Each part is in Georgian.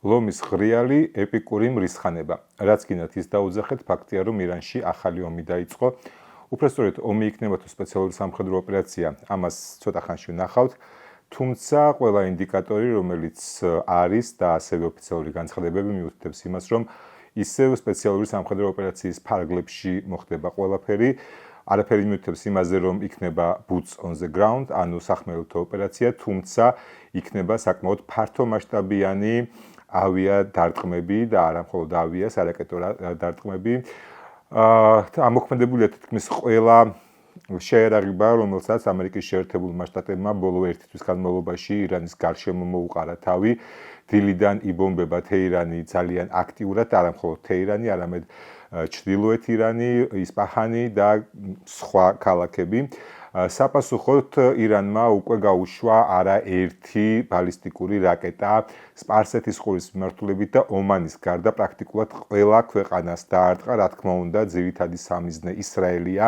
ლომის ღრიალი ეპიკური მრისხანება. რაც გინდათ ის დაუძახეთ, ფაქტია, რომ ირანში ახალი ომი დაიწყო. უпростоრეთ ომი იქნება თუ სპეციალური სამხედრო ოპერაცია, ამას ცოტა ხანში ვნახავთ. თუმცა ყველა ინდიკატორი, რომელიც არის და ასევე ოფიციალური განცხადებები მიუთითებს იმას, რომ ისევ სპეციალური სამხედრო ოპერაციის ფარგლებში მოხდება ყველაფერი. არაფერი მიუთითებს იმაზე, რომ იქნება boots on the ground, ანუ სახმელეთო ოპერაცია, თუმცა იქნება საკმაოდ ფართომასშტაბიანი ავიადარტყმები და არა მხოლოდ ავია, სარაკეტო დარტყმები. ამოქმედებულია თითქმის ყველა შეერაღება, რომელსაც ამერიკის შეერთებულმა შტატებმა ბოლო ერთი თვის განმავლობაში ირანის გარშემო მოუყარა თავი. დილიდან იბომბება თეირანი ძალიან აქტიურად, არა მხოლოდ თეირანი, არამედ ჩრდილოეთ ირანი, ისპაჰანი და სხვა ქალაქები. საპასუხოდ ირანმა უკვე გაუშვა არაერთი ბალისტიკური რაკეტა სპარსეთის ყურის მიმართულებით და ომანის გარდა პრაქტიკულად ყველა ქვეყანას დაარტყა, რა თქმა უნდა, ძირითადი სამიზნე ისრაელია.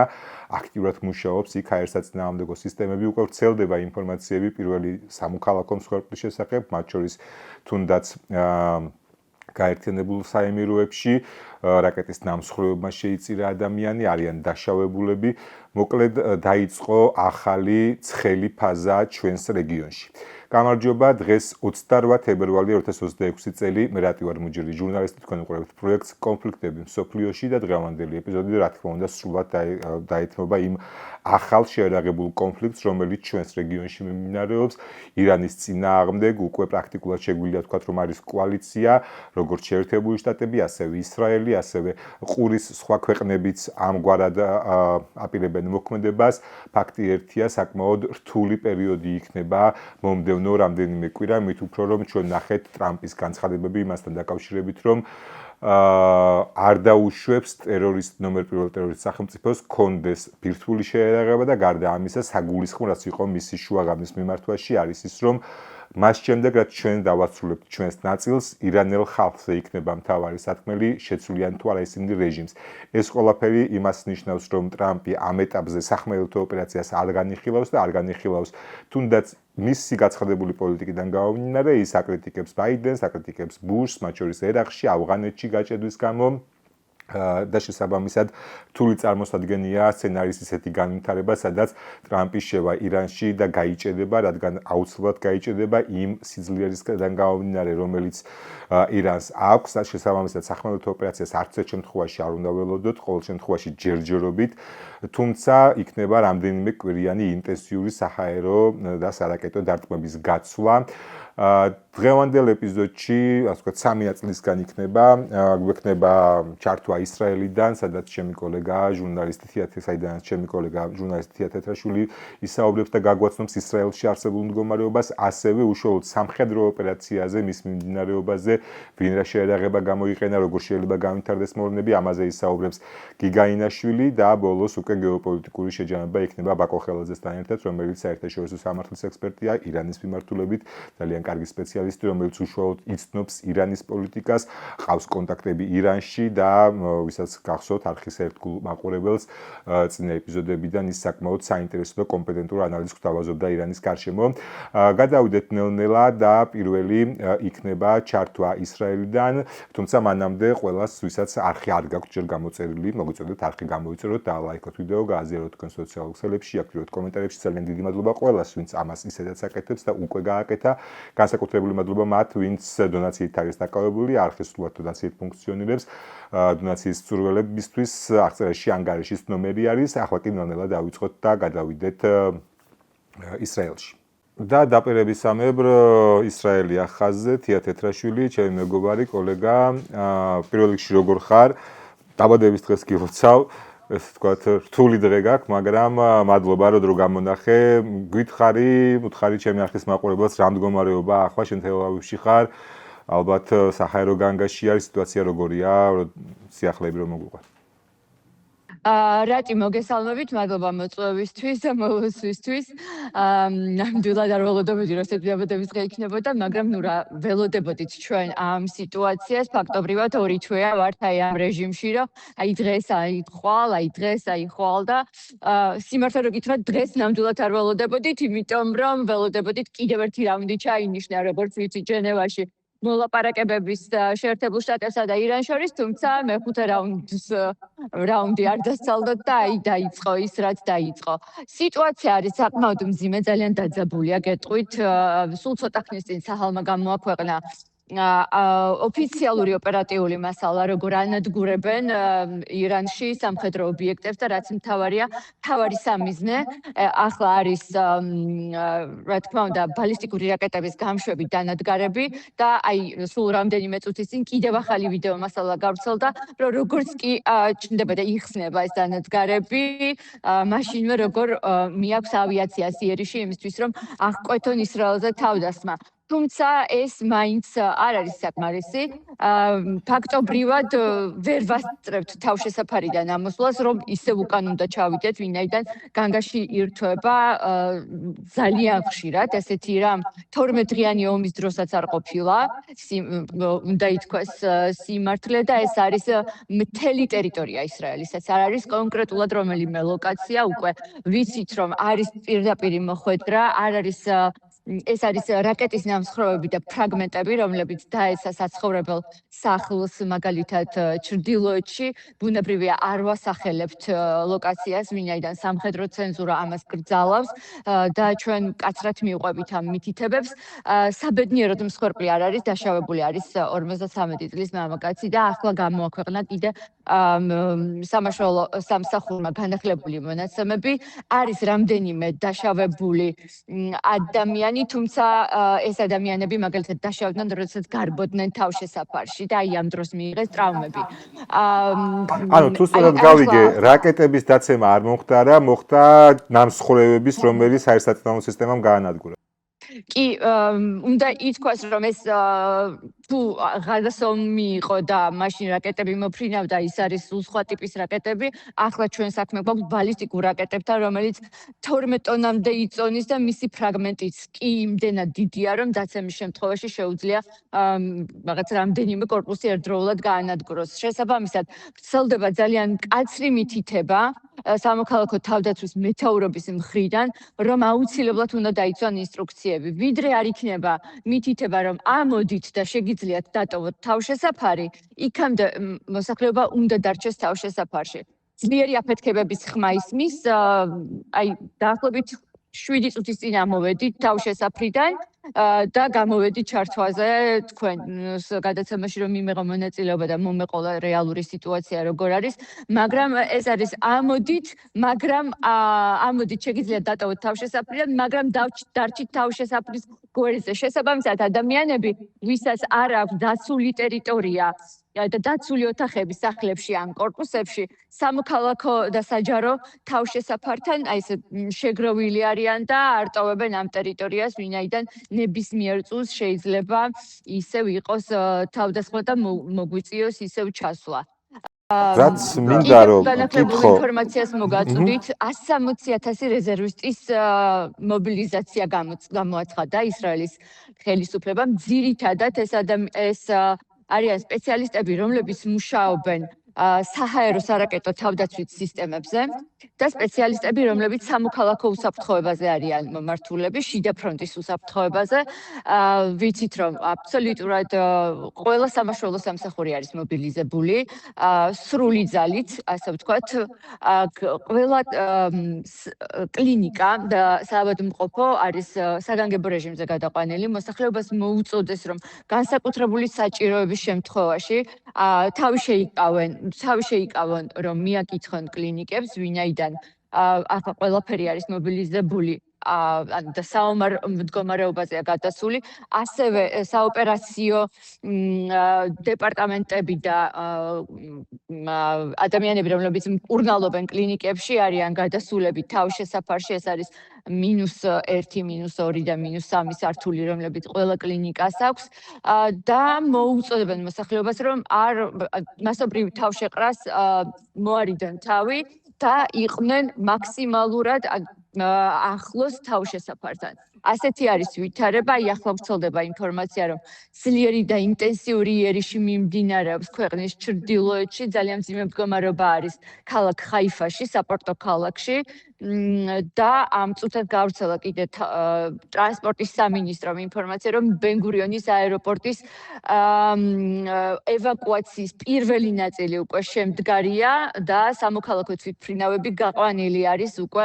აქტიურად მუშაობს იქ აერსაწინააღმდეგო სისტემები, უკვე ვრცელდება ინფორმაციები პირველი სამოქალაქო მსხვერპლის შესახებ, მათ შორის თუნდაც გაერთიანებულ საემიროებში რაკეტის ნამსხვრევებმა შეიწირა ადამიანი, არიან დაშავებულები. მოკლედ დაიწყო ახალი ცხელი ფაზა ჩვენს რეგიონში. გამარჯობა, დღეს 28 თებერვალი 2026 წელი, მე რატი ვარ მუჯირი ჟურნალისტი, თქვენ უყურებთ პროექტს კონფლიქტები მსოფლიოში და დღევანდელი ეპიზოდი რა თქმა უნდა სრულად დაეთმობა იმ ახალ შეერაღებულ კონფლიქტს, რომელიც ჩვენს რეგიონში მიმდინარეობს. ირანის წინააღმდეგ უკვე პრაქტიკულად შეგვიძლია ვთქვათ, რომ არის კოალიცია, როგორც შეერთებული შტატები, ასევე ისრაელი, ასევე ყურის სხვა ქვეყნებიც ამგვარად აპირებენ მოქმედებას. ფაქტი ერთია, საკმაოდ რთული პერიოდი იქნება მომდევნო რამდენიმე კვირა, მით უფრო რომ ჩვენ ნახეთ ტრამპის განცხადებები იმასთან დაკავშირებით, რომ არ დაუშვებს ტერორისტ ნომერ პირველ ტერორისტ სახელმწიფოს კონდეს ბირთვული შეერაღება და გარდა ამისა საგულისხმო რაც იყო მისი შუაღამის მიმართვაში არის ის, რომ მას შემდეგ რაც ჩვენ დავასრულებთ ჩვენს ნაწილს, ირანელ ხალხზე იქნება მთავარი სათქმელი, შეცვლიან თუ არა ისინი რეჟიმს. ეს ყველაფერი იმას ნიშნავს, რომ ტრამპი ამ ეტაპზე სახმელეთო ოპერაციას არ განიხილავს და არ განიხილავს თუნდაც მისი გაცხადებული პოლიტიკიდან გამომდინარე, ის აკრიტიკებს ბაიდენს, აკრიტიკებს ბუშს, მათ შორის ერაყში, ავღანეთში გაჭედვის გამო. და შესაბამისად რთული წარმოსადგენია სცენარის ისეთი განვითარება, სადაც ტრამპი შევა ირანში და გაიჭედება, რადგან აუცილებლად გაიჭედება იმ სიძლიერისგან გამომდინარე, რომელიც ირანს აქვს, შესაბამისად სახმელეთო ოპერაციას არც ერთ შემთხვევაში არ უნდა ველოდოთ, ყოველ შემთხვევაში ჯერჯერობით, თუმცა იქნება რამდენიმე კვირიანი ინტენსიური საჰაერო და სარაკეტო დარტყმების გაცვლა. დღევანდელ ეპიზოდში, ასე ვთქვათ, სამი ნაწილისგან იქნება, გვექნება ჩართვა ისრაელიდან, სადაც ჩემი კოლეგა ჟურნალისტი საიდანაც ჩემი კოლეგა ჟურნალისტი თია თეთრაშვილი ისაუბრებს და გაგვაცნობს ისრაელში არსებულ მდგომარეობას, ასევე უშუალოდ სამხედრო ოპერაციაზე, მის მიმდინარეობაზე, ვინ რა შეერაღება გამოიყენა, როგორ შეიძლება განვითარდეს მოვლენები, ამაზე ისაუბრებს გიგაინაშვილი და ბოლოს უკვე გეოპოლიტიკური შეჯამება იქნება ბაკო ხელაძესთან ერთად, რომელიც საერთაშორისო სამართლის ექსპერტია ირანის მიმართულებით, ძალიან კარგი სპეციალისტი, რომელიც უშუალოდ იცნობს ირანის პოლიტიკას, ყავს კონტაქტები ირანში და ვისაც გახსოვთ არხის ერთგულ მაყურებელს წინა ეპიზოდებიდან ის საკმაოდ საინტერესო და კომპეტენტურ ანალიზს გვთავაზობდა ირანის გარშემო. გადავიდეთ ნელ-ნელა და პირველი იქნება ჩართვა ისრაელიდან, თუმცა მანამდე ყველას ვისაც არხი არ გაქვთ ჯერ გამოწერილი, მოგვიწოდეთ არხი გამოიწეროთ და ლაიქოთ ვიდეო, გააზიაროთ თქვენ სოციალურ ქსელებში, აქტივიროთ კომენტარებში, ძალიან დიდი მადლობა ყველას, ვინც ამას ისედაც აკეთებს და უკვე გააკეთა. განსაკუთრებული მადლობა მათ, ვინც დონაციით არის დაკავებული, არხის სრულად დონაციით ფუნქციონირებს. დონაციის მსურველებისთვის აღწერაში ანგარიშის ნომერი არის. ახლა კი ნელ-ნელა დავიწყოთ და გადავიდეთ ისრაელში. და დაპირებისამებრ ისრაელი ახაზზე თია თეთრაშვილი, ჩემი მეგობარი, კოლეგა, პირველ რიგში როგორ ხარ? დაბადების დღეს გილოცავ. ესე ვთქვათ, რთული დღე გაქვს, მაგრამ მადლობა, რომ გამონახე. გითხარი, უთხარი ჩემი არხის მაყურებელს, რა მდგომარეობა ახლა შენ თელ-ავივში ხარ? ალბათ საჰაერო განგაში არის სიტუაცია როგორია, სიახლეები რომ მოგვიყვარ. რატი მოგესალმებით, მადლობა მოწვევისთვის და მოლუსვისთვის. ნამდვილად არ ველოდებოდი, რომ ესეთი დაბადების დღე იქნებოდა, მაგრამ ნუ რა ველოდებოდით ჩვენ ამ სიტუაციას, ფაქტობრივად 2 თვეა ვართ აი ამ რეჟიმში, რომ აი დღეს აიხვალ და სიმართლე რომ გითხრათ, დღეს ნამდვილად არ ველოდებოდით, იმიტომ რომ ველოდებოდით კიდევ ერთი რაუნდი ჩაინიშნა, როგორც ვიცი ჟენევაში. მოლაპარაკებების შეერთებულ შტატებსა და ირანს შორის, თუმცა მეხუთე რაუნდი არ დასწალდოთ და აი დაიწყო ის, რაც დაიწყო. სიტუაცია არის საკმაოდ მძიმე, ძალიან დაძაბულია, გეტყვით. სულ ცოტა ხნის წინ საჰალმა გამოაქვეყნა ოფიციალური ოპერატიული მასალა, როგორ ანადგურებენ ირანში სამხედრო ობიექტებს და რაც მთავარი სამიზნე ახლა არის რა თქმა უნდა ბალისტიკური რაკეტების გამშვები დანადგარები და აი სულ რამდენიმე წუთის წინ კიდევ ახალი ვიდეო მასალა გავრცელდა, რომ როგორც კი ჩნდება და იხსნება ეს დანადგარები, მაშინვე როგორ მიაქვს ავიაციას იერიში იმისთვის, რომ აღკვეთონ ისრაელზე თავდასხმა. თუმცა ეს მაინც არ არის საკმარისი. ფაქტობრივად ვერ ვასწრებთ თავშესაფარიდან ამოსვლას, რომ ისევ უკან უნდა ჩავიდეთ, ვინაიდან განგაში ირთვება ძალიან ხშირად, ესეთი რამ 12 დღიანი ომის დროსაც არ ყოფილა, უნდა ითქვას სიმართლე და ეს არის მთელი ტერიტორია ისრაელის. ეს არ არის კონკრეტულად რომელიმე ლოკაცია, უკვე ვიცით, რომ არის პირდაპირი მოხვედრა, არ არის ეს არის რაკეტის ნამსხვრევები და ფრაგმენტები, რომლებიც დაეცა საცხოვრებელ სახლს, მაგალითად ჩრდილოეთში. ბუნებრივია არ ვასახელებთ ლოკაციას, ვინაიდან სამხედრო ცენზურა ამას გრძალავს და ჩვენ მკაცრად მივყვებით ამ მითითებებს. საბედნიეროდ მსხვერპლი არ არის, დაშავებული არის 53 წლის მამაკაცი და ახლა გამოაქვეყნა კიდე სამაშველო სამსახურმა განახლებული მონაცემები. არის რამდენიმე დაშავებული ადამიანი, თუმცა ეს ადამიანები მაგალითად დაშავდნენ, როდესაც გარბოდნენ თავშესაფარში და აი ამ დროს მიიღეს ტრავმები. ანუ თუ სწორად გავიგე, რაკეტების დაცემა არ მომხდარა, მოხდა ნამსხვრევების, რომელიც საერთაშორისო სისტემამ გაანადგურა. კი, უნდა ითქვას, რომ ეს თუ ღადასომი იყო და მაშინ რაკეტები მოფრინავდა, ის არის სულ სხვა ტიპის რაკეტები. ახლა ჩვენ საქმე გვაქვს ბალისტიკურ რაკეტებთან, რომელიც 12 ტონამდე იწონის და მისი ფრაგმენტიც კი იმდენად დიდია, რომ დაცემის შემთხვევაში შეუძლია რაღაც რამდენიმე კორპუსი ერთდროულად გაანადგუროს. შესაბამისად, ვრცელდება ძალიან მკაცრი მითითება სამოქალაქო თავდაცვის მეთაურობის მხრიდან, რომ აუცილებლად უნდა დაიცვან ინსტრუქციები. ვიდრე არ იქნება მითითება, რომ ამოდით და შეგიძლიათ დატოვოთ თავშესაფარი, იქამდე მოსახლეობა უნდა დარჩეს თავშესაფარში. ძლიერი აფეთქებების ხმა ისმის, აი დაახლოებით 7 წუთის წინ ამოვედით თავშესაფრიდან და გამოვედით ჩართვაზე თქვენ გადაცემაში, რომ მიმეღო მონაწილეობა და მომეყოლა რეალური სიტუაცია როგორ არის, მაგრამ ეს არის ამოდით, მაგრამ ამოდით შეგიძლიათ დატოვოთ თავშესაფრიდან, მაგრამ დარჩით თავშესაფრის გვერდზე. შესაბამისად, ადამიანები, ვისაც არ აქვს დაცული ტერიტორია და დაცული ოთახები სახლებში ან კორპუსებში, სამოქალაქო და საჯარო თავშესაფართან აი ეს შეგროვილი არიან და არტოვებენ ამ ტერიტორიას, ვინაიდან ნებისმიერ წუთს შეიძლება ისევ იყოს თავდასხმა და მოგვიწიოს ისევ ჩასვლა. რაც მინდა რომ განახლებული ინფორმაციას მოგაწვდით, 160,000 რეზერვისტის მობილიზაცია გამოაცხადა ისრაელის ხელისუფლებამ. ძირითადად ეს არიან სპეციალისტები, რომლებიც მუშაობენ საჰაერო სარაკეტო თავდაცვის სისტემებზე და სპეციალისტები, რომლებიც სამოქალაქო უსაფრთხოებაზე არიან მომართულები, შიდა ფრონტის უსაფრთხოებაზე. ვიცით, რომ აბსოლუტურად ყველა სამაშველო სამსახური არის მობილიზებული, სრული ძალით, ასე ვთქვათ, ყველა კლინიკა და საავადმყოფო არის საგანგებო რეჟიმზე გადაყვანილი. მოსახლეობას მოუწოდეს, რომ განსაკუთრებული საჭიროების შემთხვევაში თავი შეიკავონ, რომ მიაკითხონ კლინიკებს, ვინაიდან ახლა ყველაფერი არის მობილიზებული და საომარ მდგომარეობაზეა გადასული. ასევე საოპერაციო დეპარტამენტები და ადამიანები, რომლებიც მკურნალობენ კლინიკებში, არიან გადასულები თავშესაფარში. ეს არის -1, -2 და -3 სართული, რომლებიც ყველა კლინიკას აქვს და მოუწოდებენ მოსახლეობას, რომ არ მასობრივ თავშეყრას მოარიდონ თავი და იყვნენ მაქსიმალურად ახლოს თავშესაფართან. ასეთი არის ვითარება, აი ახლა ვრცელდება ინფორმაცია, რომ ძლიერი და ინტენსიური იერიში მიმდინარეობს ქვეყნის ჩრდილოეთში, ძალიან მძიმე მდგომარეობა არის ქალაქ ხაიფაში, საპორტო ქალაქში და ამ წუთად გავრცელა კიდე ტრანსპორტის სამინისტრომ ინფორმაცია, რომ ბენ-გურიონის აეროპორტის ევაკუაციის პირველი ნაწილი უკვე შემდგარია და სამოქალაქო თვითმფრინავები გაყვანილი არის უკვე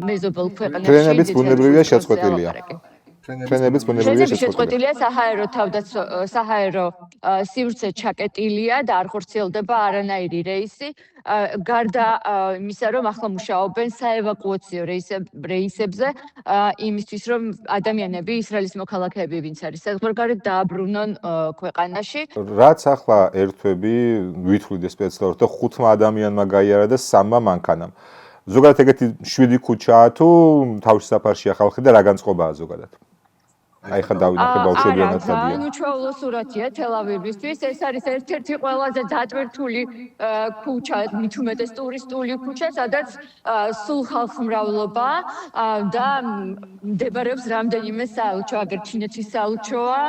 მეზობელ ქვეყნებში. ფრენებიც ბუნებრივია შეწყვეტილია. ფრენებიც ბუნებრივია შეწყვეტილია, საჰაერო სივრცე ჩაკეტილია და არ ხორციელდება არანაირი რეისი. გარდა იმისა, რომ ახლა მუშაობენ საევაკუაციო რეისებზე, იმისთვის, რომ ადამიანები, ისრაელის მოქალაქეები, ვინც არის საზღვარგარეთ, დააბრუნონ ქვეყანაში. რაც ახლა ერთვები ვითვლით სპეციალურად და 5 ადამიანმა გაიარა და 3 მანქანამ. ზოგადად ეგეთი 7 ქუჩაა თუ თავში საფარშია ხალხი და რა განწყობაა ზოგადად? აი ხა დავინახე ბავშვები ანათებია. უჩვეულო სურათია თელ-ავივისთვის. ეს არის ერთ-ერთი ყველაზე დატვირთული ქუჩა, მით უმეტეს ტურისტული ქუჩა, სადაც სულ ხალხმრავლობა და მდებარეობს რამდენიმე საელჩო, აგერ ჩინეთის საელჩოა,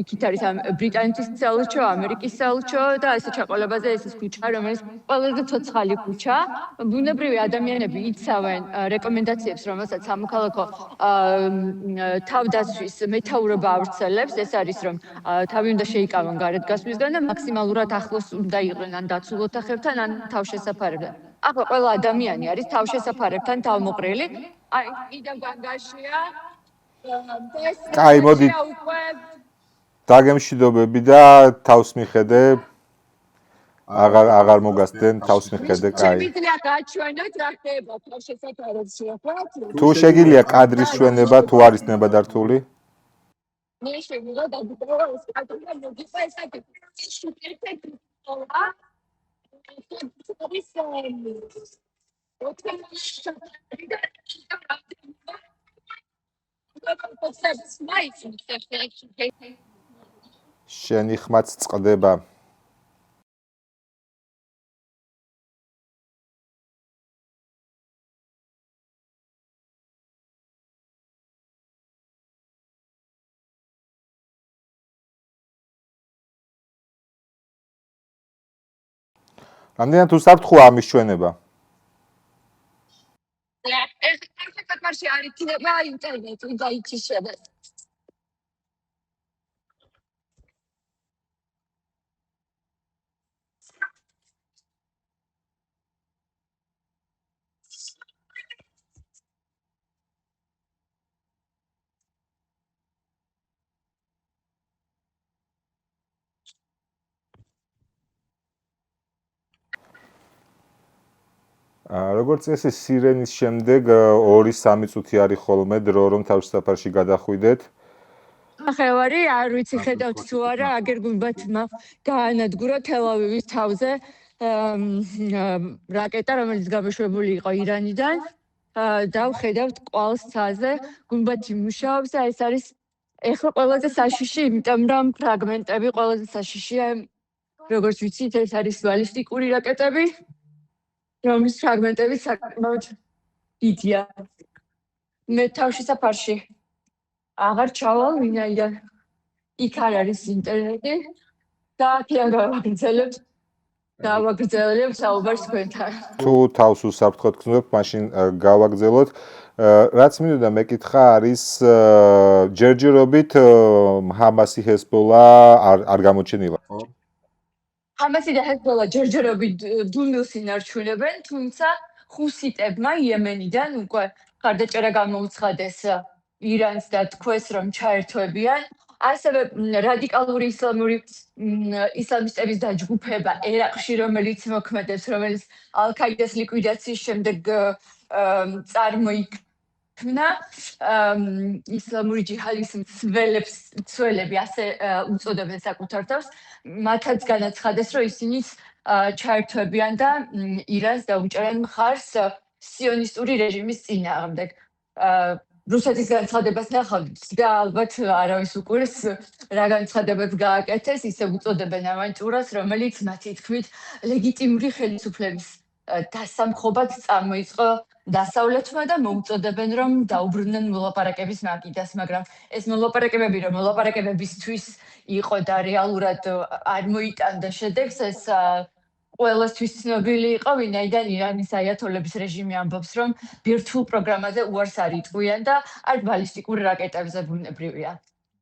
იქით არის ბრიტანეთის საელჩო, ამერიკის საელჩო და ესე ჩაყოლებაზე ეს ქუჩა, რომელიც ყველაზე ცოცხალი ქუჩა. ბუნებრივი ადამიანები იცავენ რეკომენდაციებს, რომელსაც სამოქალაქო თავდაცვის მეთაურობა ავრცელებს. ეს არის, რომ თავი უნდა შეიკავონ გარეთ გასვლისგან და მაქსიმალურად ახლოს უნდა იყვნენ ან დაცულ ოთახებთან, ან თავშესაფარებთან. ახლა ყველა ადამიანი არის თავშესაფარებთან თავმოყრილი. აი, კიდევ განგაშია. კაი, მოდი. დაგემშვიდობები და თავს მიხედე. აღარ მოგასდენ თავს მიხედე, კაი. შეგვიძლია გაჩვენოთ რა ხდება თავშესაფარებში, ხო? თუ შეგიძლია კადრის ჩვენება თუ არის ნებადართული? მე შეგვიძლია დაგიტოვა ეს კადრი და მოგიწვა ეს აკი. ერთ-ერთი თოლა. შენი ხმაც წყდება. რამდენად უსაფრთხოა ამის ჩვენება? ეს საქართველოში არ იქნება ინტერნეტი და იცისება. როგორც წესი სირენის შემდეგ 2-3 წუთი არის ხოლმე დრო რომ თავშესაფარში გადახვიდეთ. ახევარი, არ ვიცი ხედავთ თუ არა, აგერ გულბათმა გაანადგურა თელ-ავივის თავზე რაკეტა, რომელიც გამოშვებული იყო ირანიდან და ვხედავთ ყვალს ცაზე, გულბათი მუშაობს და ეს არის ეხლა ყველაზე საშიში, იმიტომ რომ ფრაგმენტები ყველაზე საშიშია, როგორც ვიცით, ეს არის ბალისტიკური რაკეტები. რომის ფრაგმენტები საკმაოდ დიდია. მე თავშესაფარში აღარ ჩავალ, ვინაიდან იქ არ არის ინტერნეტი და აქედან გავაგრძელებ საუბარს თქვენთან. თუ თავს უსაფრთხოდ გრძნობთ, მაშინ გავაგრძელოთ. რაც მინდოდა მეკითხა არის ჯერჯერობით ჰამასი ჰეზბოლა არ გამოჩენილა, ხო? ჰამასი და ჰეზბოლა ჯერჯერობით დუმილს ინარჩუნებენ, თუმცა ხუსიტებმა იემენიდან უკვე ხარდაჭერა გამოუცხადეს ირანს და თქვეს, რომ ჩაერთვებიან. ასევე რადიკალური ისლამისტების დაჯგუფება ერაყში, რომელიც მოქმედებს, რომელიც ალ-ქაიდას ლიკვიდაციის შემდეგ წარმოიქმნა, ისლამური ჯიჰადის მცველები ასე უწოდებენ საკუთარ თავს, მათაც განაცხადეს, რომ ისინიც ჩაერთვებიან და ირანს დაუჭერენ მხარს სიონისტური რეჟიმის წინააღმდეგ. რუსეთის განცხადებას ნახავთ და ალბათ არავის უყურს რა განცხადებებს გააკეთეს, ისე უწოდებენ ავანტურას, რომელიც მათი თქმით ლეგიტიმური ხელისუფლების დასამხობად წარმოიწყო დასავლეთმა და მოუწოდებენ, რომ დაუბრუნდნენ მოლაპარაკების მაგიდას, მაგრამ ეს მოლაპარაკებები, რომ მოლაპარაკებებისთვის იყო და რეალურად არ მოიტანდა შედეგს, ეს ყველასთვის ცნობილი იყო, ვინაიდან ირანის აიათოლების რეჟიმი ამბობს, რომ ბირთვულ პროგრამაზე უარს არ იტყვიან და არც ბალისტიკურ რაკეტებზე ბუნებრივია.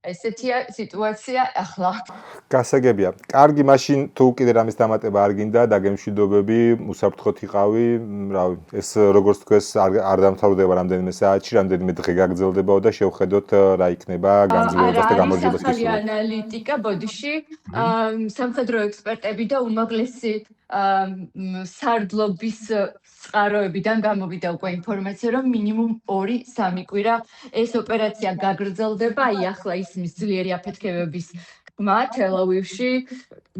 ესეთია სიტუაცია ახლა. გასაგებია. კარგი, მაშინ თუ კიდე რამის დამატება არ გინდა, დაგემშვიდობები, უსაფრთხოდ იყავი, რავი, ეს როგორც თქვეს არ დამთავრდება რამდენიმე საათში, რამდენიმე დღე გაგრძელდებაო და შევხედოთ რა იქნება განძლიერებას და გამარჯვებას ახალი ანალიტიკა ბოდიში, სამხედრო ექსპერტები და უმაღლესი სარდლობის წყაროებიდან გამოვიდა უკვე ინფორმაცია, რომ მინიმუმ 2-3 კვირა ეს ოპერაცია გაგრძელდება. აი ახლა ისმის ძლიერი აფეთქებების ხმა თელ-ავივში,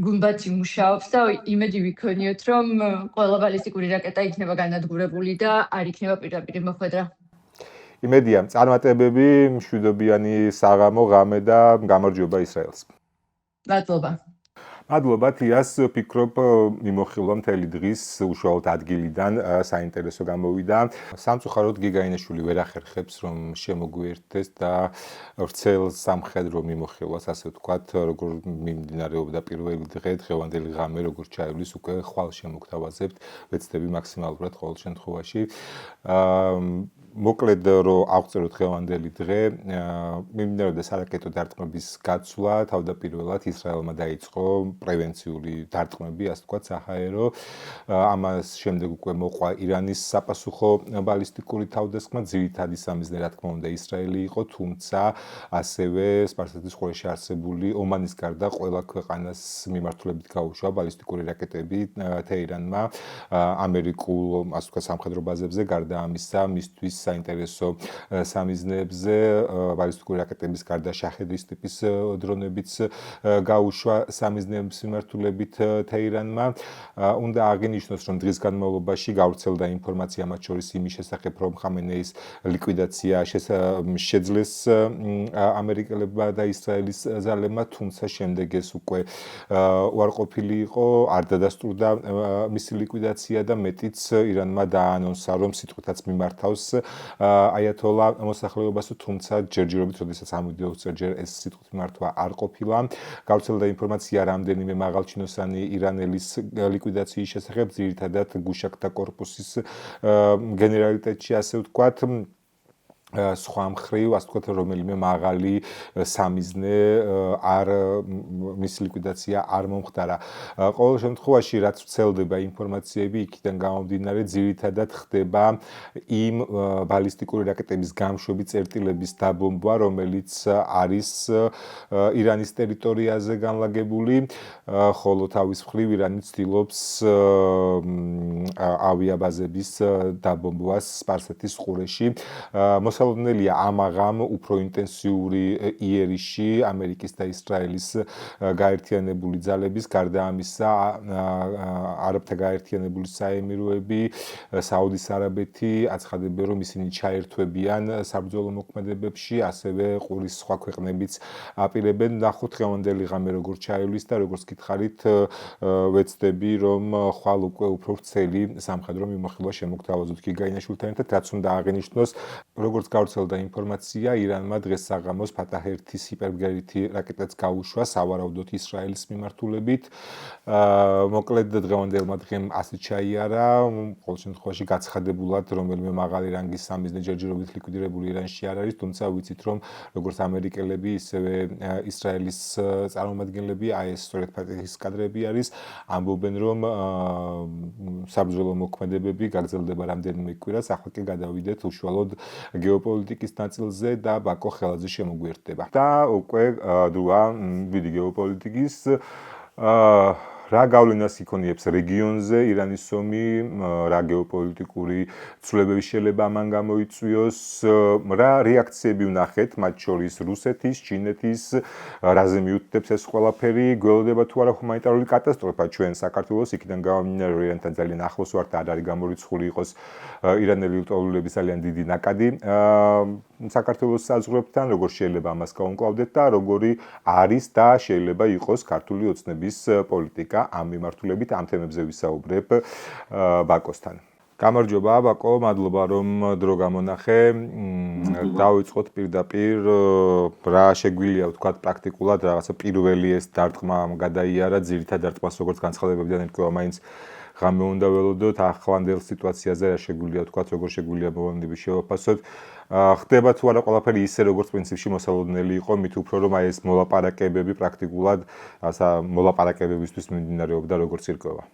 გუმბათი მუშაობს და იმედი ვიქონიოთ, რომ ყველა ბალისტიკური რაკეტა იქნება განადგურებული და არ იქნება პირდაპირ მოხვედრა. იმედია, წარმატებები, მშვიდობიანი საღამო, ღამე და გამარჯვება ისრაელს. მადლობა. მადლობა, თიას, ვფიქრობ, მიმოხილვა მთელი დღის უშუალოდ ადგილიდან საინტერესო გამოვიდა. სამწუხაროდ გიგაინაშვილი ვერ ახერხებს, რომ შემოგვიერთდეს და ვრცელ სამხედრო მიმოხილვას, ასე ვთქვათ, როგორ მიმდინარეობდა პირველი დღე, დღევანდელი ღამე, როგორ ჩაივლის, უკვე ხვალ შემოგთავაზებთ, ვეცდები მაქსიმალურად ყოველ შემთხვევაში. მოკლედ რომ ავწეროთ დღევანდელი დღე, მიმდინარეობდა სარაკეტო დარტყმების გაცვლა, თავდაპირველად ისრაელმა დაიწყო პრევენციული დარტყმები, ასე ვთქვათ, საჰაერო. ამას შემდეგ უკვე მოყვა ირანის საპასუხო ბალისტიკური თავდასხმა, ძირითადი სამიზნე, რა თქმა უნდა, ისრაელი იყო, თუმცა ასევე სპარსეთის ყურეში არსებული ომანის გარდა ყველა ქვეყანას მიმართულებით გაუშვა ბალისტიკური რაკეტები თეირანმა ამერიკულ, ასე ვთქვათ, სამხედრო ბაზებზე, გარდა ამისა, მისთვის საინტერესო სამიზნეებზე, ბალისტიკური რაკეტების გარდა შაჰედის ტიპის დრონებიც გაუშვა სამიზნეების მიმართულებით თეირანმა. უნდა აღინიშნოს, რომ დღის განმავლობაში გავრცელდა ინფორმაცია მათ შორის იმის შესახებ, რომ ხამენეის ლიკვიდაცია შეძლეს ამერიკელებმა და ისრაელის ძალებმა, თუმცა შემდეგ ეს უკვე უარყოფილი იყო, არ დადასტურდა მისი ლიკვიდაცია და მეტიც ირანმა დააანონსა, რომ სიტყვითაც მიმართავს აიათოლა მოსახლეობას, თუმცა ჯერჯერობით, როდესაც ამოდიოდა ჯერ ეს სიტყვით მიმართვა არ ყოფილა. გავრცელდა ინფორმაცია რამდენიმე მაღალჩინოსანი ირანელის ლიკვიდაციის შესახებ, ძირითადად გუშაქთა კორპუსის გენერალიტეტში, ასე ვთქვათ. სხვა მხრივ, ასე ვთქვათ, რომელიმე მაღალი სამიზნე მისი ლიკვიდაცია არ მომხდარა. ყოველ შემთხვევაში, რაც ვრცელდება ინფორმაციები, იქიდან გამომდინარე, ძირითადად ხდება იმ ბალისტიკური რაკეტების გამშვები წერტილების დაბომბვა, რომელიც არის ირანის ტერიტორიაზე განლაგებული, ხოლო თავის მხრივ ირანი ცდილობს ავიაბაზების დაბომბვას სპარსეთის ყურეში. მოსალოდნელია ამაღამ უფრო ინტენსიური იერიში ამერიკის და ისრაელის გაერთიანებული ძალების, გარდა ამისა არაბთა გაერთიანებული საემიროები, საუდის არაბეთი აცხადებენ, რომ ისინი ჩაერთვებიან საბრძოლო მოქმედებებში, ასევე ყურის სხვა ქვეყნებიც აპირებენ. ნახოთ დღევანდელი ღამე როგორ ჩაივლის და როგორც გითხარით, ვეცდები, რომ ხვალ უკვე უფრო ვრცელი სამხედრო მიმოხილვა შემოგთავაზოთ გიგაინაშვილთან ერთად, რაც უნდა აღინიშნოს, როგორც გავრცელდა ინფორმაცია, ირანმა დღეს საღამოს ფათაჰ-1-ის ჰიპერბგერითი რაკეტაც გაუშვა სავარაუდოდ ისრაელის მიმართულებით. მოკლედ დღევანდელმა დღემ ასე ჩაიარა, ყოველ შემთხვევაში გაცხადებულად რომელიმე მაღალი რანგის სამიზნე ჯერჯერობით ლიკვიდირებული ირანში არ არის, თუმცა ვიცით, რომ როგორც ამერიკელები, ისევე ისრაელის წარმომადგენლები, ეს სწორედ ფათაჰის კადრები არის, ამბობენ, რომ საბრძოლო მოქმედებები გაგრძელდება რამდენიმე კვირას, ახლა კი გადავიდეთ უშუალოდ გეოპოლიტიკის ნაწილზე და ბაკო ხელაძე შემოგვიერთდება. და უკვე დროა დიდი გეოპოლიტიკის რა გავლენას იქონიებს რეგიონზე ირანის ომი, რა გეოპოლიტიკური ცვლილებები შეიძლება ამან გამოიწვიოს, რა რეაქციები ვნახეთ, მათ შორის რუსეთის, ჩინეთის, რაზე მიუთითებს ეს ყველაფერი, გველოდება თუ არა ჰუმანიტარული კატასტროფა ჩვენ საქართველოს, იქიდან გამომდინარე, რომ ირანთან ძალიან ახლოს ვართ და არ არის გამორიცხული იყოს ირანელი ლტოლვილების ძალიან დიდი ნაკადი საქართველოს საზღვრებთან, როგორ შეიძლება ამას გავუმკლავდეთ და როგორი არის და შეიძლება იყოს ქართული ოცნების პოლიტიკა ამ მიმართულებით, ამ თემებზე ვისაუბრებ ბაკოსთან. გამარჯობა აბაკო, მადლობა რომ დრო გამონახე. დავიწყოთ პირდაპირ რა შეგვიძლია ვთქვათ პრაქტიკულად რაღაცა პირველი ეს დარტყმა გადაიარა, ძირითად დარტყმას როგორც განცხადებებიდან ირკვევა, მაინც ღამე უნდა ველოდოთ, ახლანდელ სიტუაციაზე რა შეგვიძლია ვთქვათ, როგორ შეგვიძლია მოვლენები შევაფასოთ. ხდება თუ არა ყველაფერი ისე როგორც პრინციპში მოსალოდნელი იყო, მით უფრო რომ აი ეს მოლაპარაკებები პრაქტიკულად ასა მოლაპარაკებებისთვის მიმდინარეობდა როგორც ირკვევა.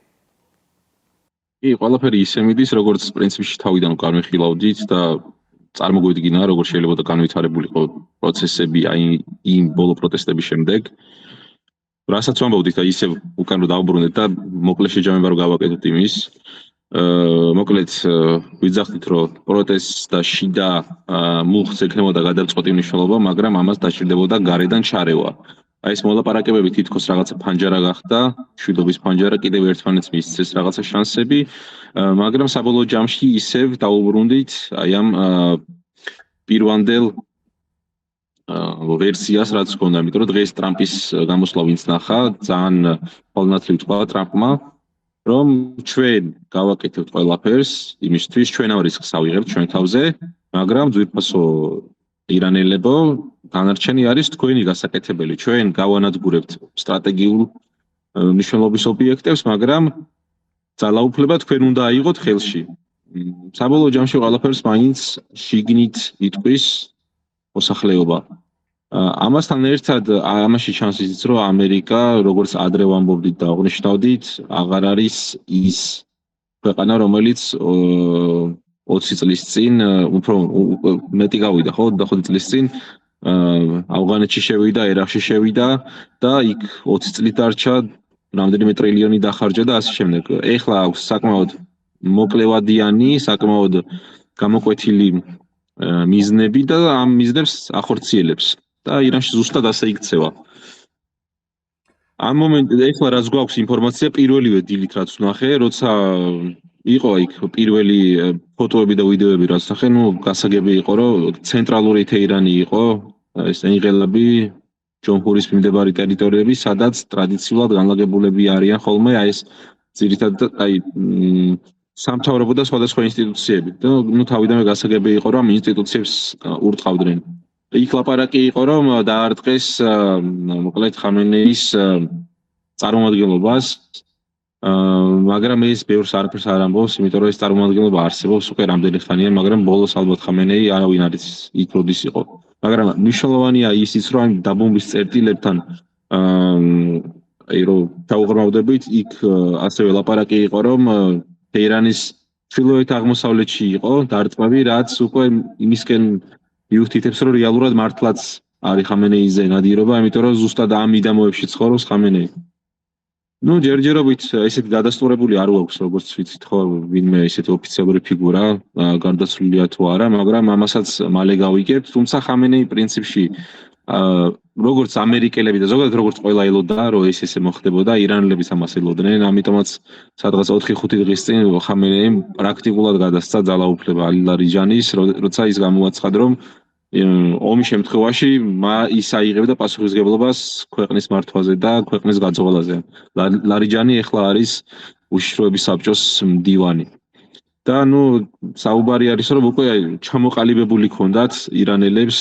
ყველაფერი ისე მიდის, როგორც პრინციპში თავიდან განვიხილავდით და წარმოგვიდგინა, როგორ შეიძლება განვითარებულიყო პროცესები აი იმ ბოლო პროტესტების შემდეგ. რასაც ვამბობდით, აი ისე უკან რომ დავბრუნდეთ და მოკლე შეჯამება რომ გავაკეთოთ იმის. მოკლედ ვიძახდით, რომ პროტესტს და შიდა მუხტს ექნებოდა გადაწყვეტი მნიშვნელობა, მაგრამ ამას დაჭირდებოდა გარედან ჩარევა. აი ეს მოლაპარაკებები თითქოს რაღაცა ფანჯარა გახდა, მშვიდობის ფანჯარა, კიდევ ერთმანეთს მისცეს რაღაცა შანსები, მაგრამ საბოლოო ჯამში ისევ დავუბრუნდით აი ამ პირვანდელ ვერსიას, რაც ჰქონდა, იმიტომ რომ დღეს ტრამპის გამოსვლა ვინც ნახა, ძალიან ხოლმე თქვა ტრამპმა, რომ ჩვენ გავაკეთებთ ყველაფერს იმისთვის, ჩვენ ამ რისკს ავიღებთ ჩვენ თავზე, მაგრამ ძვირფასო ირანელებო, განარჩენი არის თქვენი გასაკეთებელი. ჩვენ გავანადგურებთ სტრატეგიულ მნიშვნელობის ობიექტებს, მაგრამ ძალაუფლება თქვენ უნდა აიღოთ ხელში. საბოლოო ჯამში ყველაფერს მაინც შიგნით იტყვის მოსახლეობა. ამასთან ერთად ამაში ჩანს ისიც, რომ ამერიკა, როგორც ადრე ვამბობდით და აღნიშნავდით, აღარ არის ის ქვეყანა, რომელიც 20 წლის წინ, უფრო მეტი გავიდა, ხო, 25 წლის წინ ავღანეთში შევიდა, ერაყში შევიდა და იქ 20 წლით დარჩა, რამდენიმე ტრილიონი დახარჯა და ასე შემდეგ. ეხლა აქვს საკმაოდ მოკლევადიანი, საკმაოდ გამოკვეთილი მიზნები და ამ მიზნებს ახორციელებს და ირანში ზუსტად ასე იქცევა. ამ მომენტში ეხლა რაც გვაქვს ინფორმაცია პირველივე დილით რაც ვნახე, როცა იყო იქ პირველი ფოტოები და ვიდეოები რაც ნახე, გასაგები იყო, რომ ცენტრალური თეირანი იყო, ეს ენღელები, ჯომჰურის მიმდებარი ტერიტორიები, სადაც ტრადიციულად განლაგებულები არიან ხოლმე აი ეს ძირითადად აი სამთავრობო და სხვადასხვა ინსტიტუციები. და თავიდანვე გასაგები იყო, რომ ინსტიტუციებს ურტყავდნენ. იქ ლაპარაკი იყო, რომ დაარტყეს მოკლედ ხამენეის წარმომადგენლობას, მაგრამ ეს ბევრს არაფერს არ ამბობს, იმიტომ რომ ეს წარმომადგენლობა არსებობს უკვე რამდენი ხანია, მაგრამ ბოლოს ალბათ ხამენეი არავინ არის იქ როდის იყო. მაგრამ მნიშვნელოვანია ისიც, რომ ამ დაბომბვის წერტილებთან აი რომ დაუღრმავდებით, იქ ასევე ლაპარაკი იყო, რომ თეირანის ჩრდილოეთ აღმოსავლეთში იყო დარტყმები, რაც უკვე იმისკენ მიუთითებს, რომ რეალურად მართლაც არის ხამენეიზე ნადირობა, იმიტომ რომ ზუსტად ამ მიდამოებში ცხოვრობს ხამენეი. ჯერჯერობით ესეთი დადასტურებული არ ვაქვს, როგორც ვიცით, ხო, ვინმე ესეთი ოფიციალური ფიგურა გარდაცვლილია თუ არა, მაგრამ ამასაც მალე გავიგებთ, თუმცა ხამენეი პრინციპში როგორც ამერიკელები და ზოგადად როგორც ყველა ელოდა, რომ ესე მოხდებოდა, ირანელებიც ამას ელოდნენ, ამიტომაც სადღაც 4-5 დღის წინ ხამენეიმ პრაქტიკულად გადასცა ძალაუფლება ალი ლარიჯანის, როცა ის გამოაცხადა, რომ ომის შემთხვევაში ის აიღებდა პასუხისმგებლობას ქვეყნის მართვაზე და ქვეყნის გაძღოლაზე. ლარიჯანი ეხლა არის უშიშროების საბჭოს მდივანი. და საუბარი არის, რომ უკვე ჩამოყალიბებული ქონდათ ირანელებს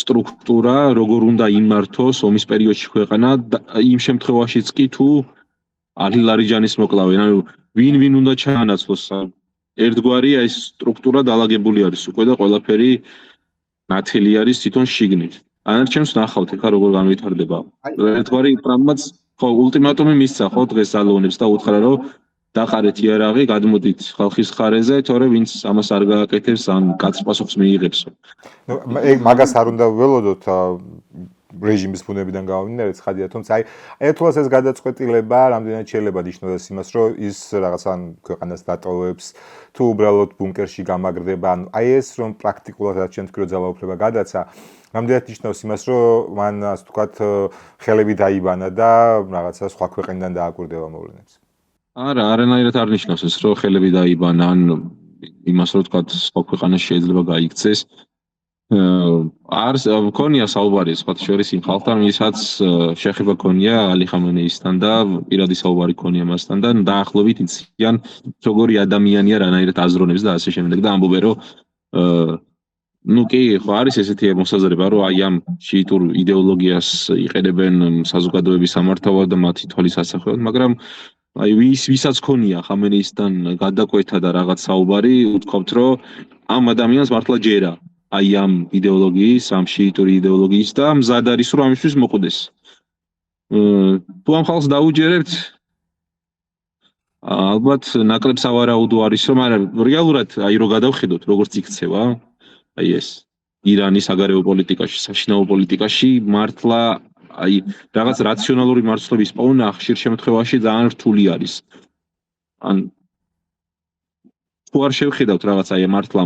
სტრუქტურა, როგორ უნდა იმართოს ომის პერიოდში ქვეყანა, იმ შემთხვევაშიც კი თუ ალი ლარიჯანის მოკლავენ, ვინ უნდა ჩაანაცვლოს. ერთგვარი ეს სტრუქტურა დალაგებული არის უკვე და ყველაფერი ნათელი არის თვითონ შიგნით. ანარჩემს ნახავთ ეხლა როგორ განვითარდება. ერთგვარი ტრამპმაც ხო ულტიმატუმი მისცა ხო დღეს ძალოვნებს და უთხრა რომ დაყარეთ იარაღი, გადმოდით ხალხის ხარეზე, თორე ვინც ამას არ გააკეთებს, ან კაც პასუხს მიიღებს. მაგას არ უნდა ველოდოთ რეჟიმის ბუნებიდან გამომდინარე, ცხადია, თუმცა აი ერთგვარად ეს გადაწყვეტილება რამდენად შეიძლება ნიშნავს იმას, რომ ის რაღაცა ქვეყანას დატოვებს, თუ უბრალოდ ბუნკერში გამაგრდება, ანუ აი ეს რომ პრაქტიკულად რაც ჩვენ თქვი ძალაუფლება გადაცა, რამდენად ნიშნავს იმას, რომ მან ასე ვთქვათ ხელები დაიბანა და რაღაცა სხვა ქვეყნიდან დააკვირდება მოვლენებს. არა, არანაირად არ ნიშნავს ეს, რომ ხელები დაიბანა, ან იმას რომ ვთქვათ სხვა ქვეყანაში შეიძლება გაიქცეს. არის მქონია საუბარი სხვა შორის იმ ხალხთან, ვისაც შეხება ქონია ალი ხამენეისთან და პირადი საუბარი ქონია მასთან და დაახლოებით იციან როგორი ადამიანია, რანაირად აზროვნებს და ასე შემდეგ და ამბობენ რომ ну კი ხო არის ესეთი მოსაზრება რომ აი ამ შიიტურ იდეოლოგიას იყენებენ საზოგადოების სამართავად და მათი თვალის ასახავად, მაგრამ აი ვისაც ქონია ხამენეისთან გადაკვეთა და რაღაც საუბარი, უთქვამთ რომ ამ ადამიანს მართლა ჯერა აი ამ იდეოლოგიის, ამ შიიტური იდეოლოგიის და მზად არის რომ ამისთვის მოყვდეს. თუ ამ ხალხს დაუჯერებთ, ალბათ ნაკლებ სავარაუდო არის რომ არა რეალურად აი რო გადავხედოთ როგორც იქცევა, აი ეს ირანის საგარეო პოლიტიკაში, საშინაო პოლიტიკაში მართლა აი რაღაც რაციონალური მარცვლების პოვნა ხშირ შემთხვევაში ძალიან რთული არის. ან თუ არ შევხედავთ რაღაც აი მართლა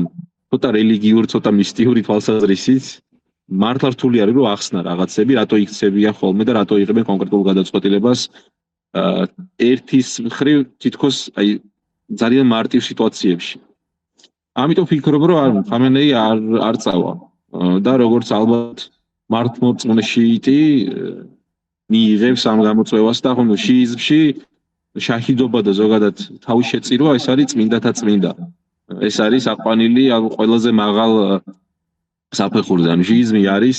ცოტა რელიგიური, ცოტა მისტიური თვალსაზრისით, მართლა რთული არის რომ ახსნა რაღაცები, რატო იქცევიან ხოლმე და რატო იღებენ კონკრეტულ გადაწყვეტილებას ერთის მხრივ თითქოს აი ძალიან მარტივ სიტუაციებში. ამიტომ ვფიქრობ რომ ხამენეი არ წავა და როგორც ალბათ მართლმორწმუნე შიიტი მიიღებს ამ გამოწვევას და ხომ შიიზმში შაჰიდობა და ზოგადად თავის შეწირვა ეს არის წმინდათა წმინდა. ეს არის აყვანილი ყველაზე მაღალ საფეხურზე. ანუ შიიზმი არის